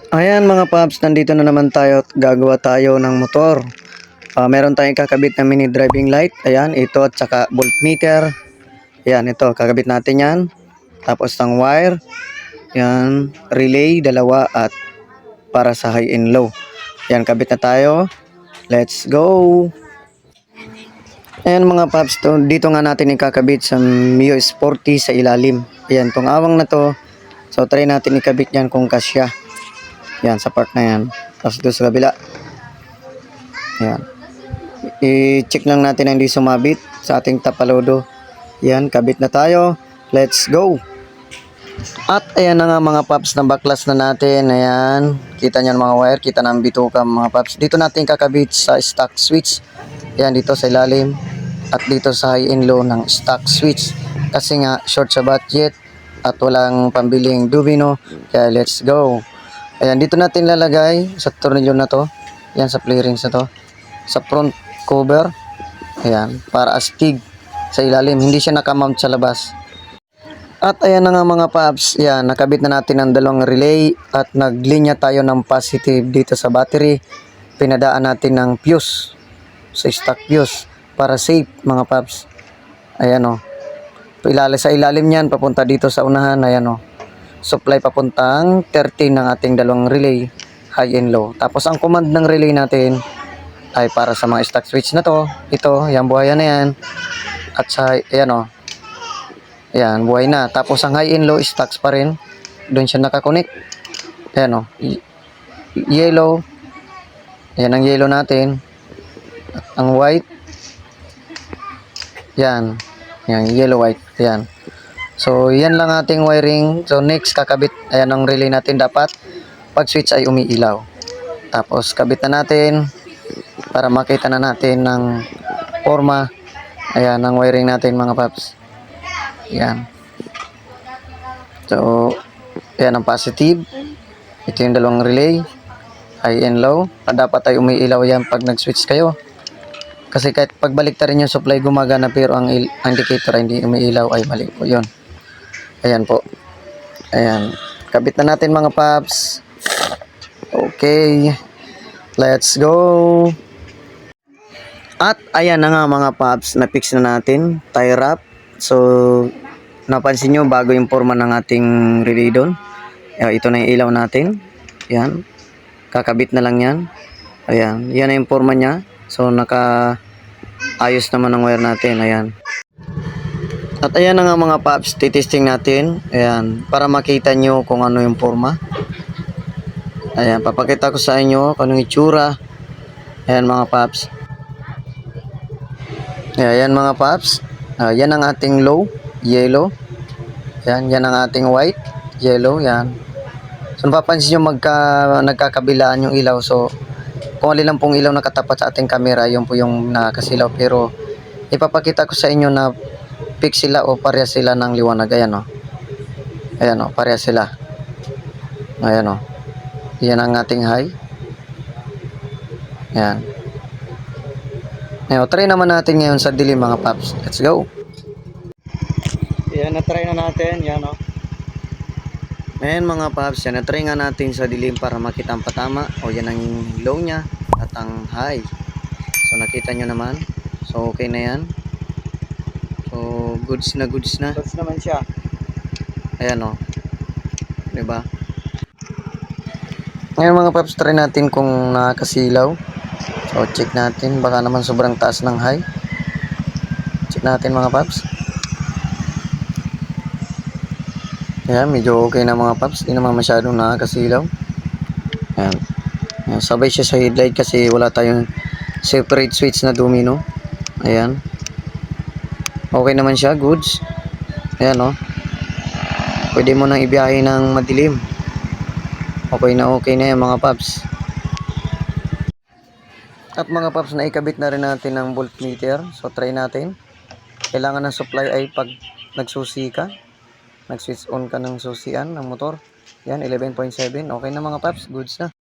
Ayan mga paps, nandito na naman tayo at gagawa tayo ng motor. Meron tayong kakabit na mini driving light. Ayan, ito at saka voltmeter. Ayan, ito, kakabit natin yan. Tapos ng wire. Ayan, relay, dalawa at para sa high and low. Ayan, kabit na tayo. Let's go! Ayan mga paps, dito nga natin ikakabit sa Mio Sporty sa ilalim. Ayan, tong awang na to. So, try natin ikabit yan kung kasya. Yan, sa part na yan. Tapos doon sa kabila. Yan. I-check lang natin na hindi sumabit sa ating tapalodo. Yan, kabit na tayo. Let's go! At ayan na nga mga paps, na baklas na natin. Ayan. Kita nyo mga wire. Kita na ang bituka mga paps. Dito natin kakabit sa stock switch. Ayan, dito sa ilalim. At dito sa high and low ng stock switch. Kasi nga, short sa budget. At walang pambiling domino. Kaya let's go! Ayan, dito natin lalagay sa tornilyo na to. Ayan, sa play-rings na to. Sa front cover. Ayan, para astig sa ilalim. Hindi siya nakamount sa labas. At ayan na nga mga paps. Ayan, nakabit na natin ang dalawang relay. At naglinya tayo ng positive dito sa battery. Pinadaan natin ng fuse. Sa stock fuse. Para safe mga paps. Ayan o. Sa ilalim yan, papunta dito sa unahan. Ayan o. Supply papuntang 13 ng ating dalawang relay, high and low. Tapos ang command ng relay natin ay para sa mga stock switch na to. Ito, yan, buhay na yan. At sa, ayan o. Ayan, buhay na. Tapos ang high and low, stocks pa rin. Doon siya nakakonect. Ayan o. Yellow. Ayan ang yellow natin. At ang white. Yan. Yan, yellow white. Ayan. So, yan lang ating wiring. So, next, kakabit. Ayan ang relay natin dapat. Pag switch ay umiilaw. Tapos, kabit na natin para makita na natin ng forma. Ayan, ang wiring natin mga paps. Ayan. So, ayan ang positive. Ito yung dalawang relay. High and low. Dapat ay umiilaw yan pag nag-switch kayo. Kasi kahit pagbalik ta rin yung supply gumagana pero ang indicator ay hindi umiilaw ay mali po yun. Ayan po. Ayan. Kabit na natin mga paps. Okay. Let's go. At ayan na nga mga paps. Na-fix na natin. Tie wrap. So, napansin nyo bago yung forma ng ating relay doon. Ito na yung ilaw natin. Ayan. Kakabit na lang yan. Ayan. Yan na yung forma niya. So, ayos naman ang wire natin. Ayan. At ayan na nga mga paps, titesting natin. Ayan, para makita nyo kung ano yung forma. Ayan, papakita ko sa inyo kung anong itsura. Ayan mga paps. Ayan mga paps. Yan ang ating low, yellow. Ayan, yan ang ating white, yellow. Yan. So napapansin nyo nagkakabilaan yung ilaw. So kung alin lang pong ilaw nakatapat sa ating camera, yun po yung nakasilaw. Pero ipapakita ko sa inyo na fix sila o parehas sila ng liwanag. Ayan o. Ayan o, parehas sila. Ayan o. Yan ang ating high. Ayan. Ayan, try naman natin ngayon sa dilim mga paps. Let's go. Ayan, na-try na natin. Ayan o. Ayan mga paps, yan, na-try nga natin sa dilim para makita ang patama. O yan ang low nya at ang high. So nakita nyo naman. So okay na yan. So goods na. Goods naman siya. Ayan o. Diba? Ngayon mga paps, try natin kung nakasilaw. So check natin. Baka naman sobrang taas ng high. Check natin mga paps. Ayan, medyo okay na mga paps. Hindi naman masyadong nakakasilaw. Ayan. Ayan. Sabay siya sa headlight kasi wala tayong separate switch na domino. Ayan. Okay naman siya. Goods. Ayan o. Pwede mo nang ibiyahe ng madilim. Okay na yan mga paps. At mga paps, naikabit na rin natin ang voltmeter. So try natin. Kailangan ng supply ay pag nagsusi ka. Nag-switch on ka ng susian ng motor. Yan, 11.7. Okay na mga paps. Goods na.